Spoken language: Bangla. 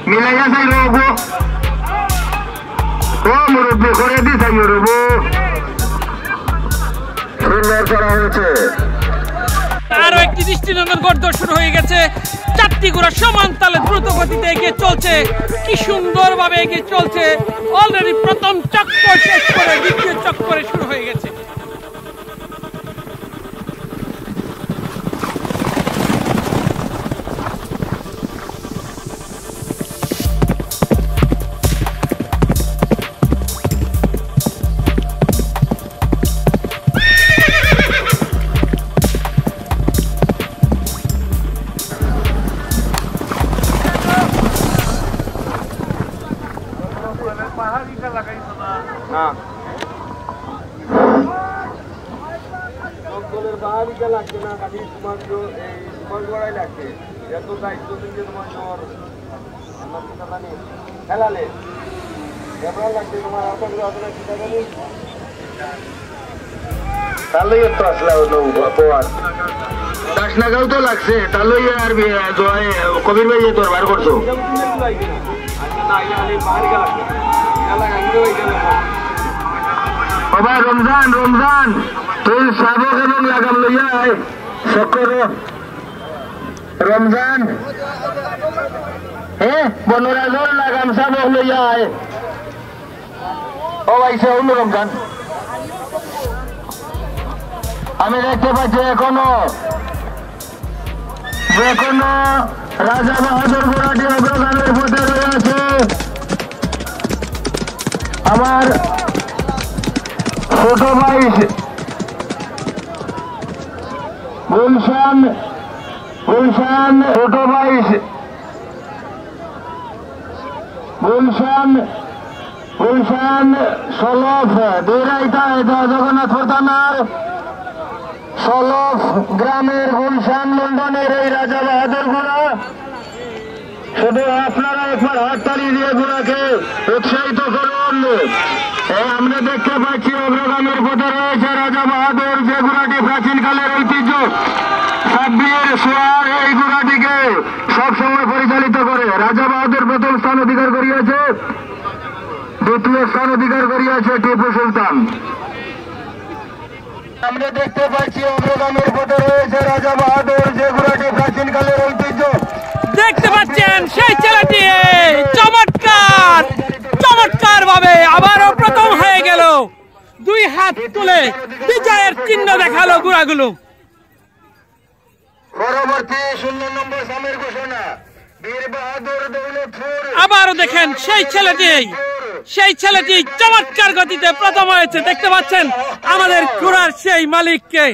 মিলাইয়া চাই রবো ও মুরব্বী করে দি চাই রবো সুন্দর করা হয়েছে। আরো একটি দৃষ্টিনন্দন গড়দৌড় শুরু হয়ে গেছে। চারটি ঘোড়া সমান তালে দ্রুত গতিতে এগিয়ে চলছে। কি সুন্দর ভাবে এগিয়ে চলছে। অলরেডি প্রথম চক্কর শেষ করে দ্বিতীয় চক্করে শুরু হয়ে গেছে। লাগছে না খালি তোমার তোমার গড়াই লাগছে এত দায়িত্ব থেকে তোমার জ্বর আমার কথা জানি খেলালে এবার লাগছে তোমার তাহলে তো আসলে দাস নাগাও তো লাগছে তাহলে আর কবির ভাই তোর বার করছো ভাই রমজান রমজান তুই সাবক এবং লাগাম লইয়া আয় সকর রমজান হ্যাঁ বনরাজর লাগাম সাবক লইয়া আয় ও ভাই সে অন্য রমজান আমি দেখতে পাচ্ছি এখনো রাজা বাহাদুর ঘোড়াটি অগ্রগামের পথে রয়েছে। আমার ছোট ভাই গুলশান ছোট ভাই গুলশান সলফ দেরাইতা এটা জগন্নাথপুর থানার সলফ গ্রামের গুলশান লন্ডনের এই রাজা বাহাদুর ঘোড়া। শুধু আপনারা একবার হাততালি দিয়ে ঘোড়াকে উৎসাহিত করুন। আমরা দেখতে পাচ্ছি অগ্রগামীর পথে রয়েছে রাজা বাহাদুর, যে ঘোড়াটি প্রাচীনকালের ঐতিহ্য সাব্বির সোয়ার এই ঘোড়াটিকে সবসময় পরিচালিত করে। রাজা বাহাদুর প্রথম স্থান অধিকার করিয়াছে, দ্বিতীয় স্থান অধিকার করিয়াছে টিপু সুলতান। আমরা দেখতে পাচ্ছি অগ্রগামীর পথে রয়েছে রাজা বাহাদুর, যে ঘোড়াটি প্রাচীনকালের ঐতিহ্য। দেখতে পাচ্ছেন সেই ছেলেটি চমৎকার চমৎকার ভাবে আবারও প্রথম হয়ে গেল। দুই হাত তুলে বিজয়ের চিহ্ন দেখালো ঘোড়াগুলো। পরবর্তী 16 নম্বর সামের ঘোষণা বীর বাহাদুর দৌলতপুর। আবারও দেখেন সেই ছেলেটি চমৎকার গতিতে প্রথম হয়েছে। দেখতে পাচ্ছেন আমাদের ঘোড়ার সেই মালিককে।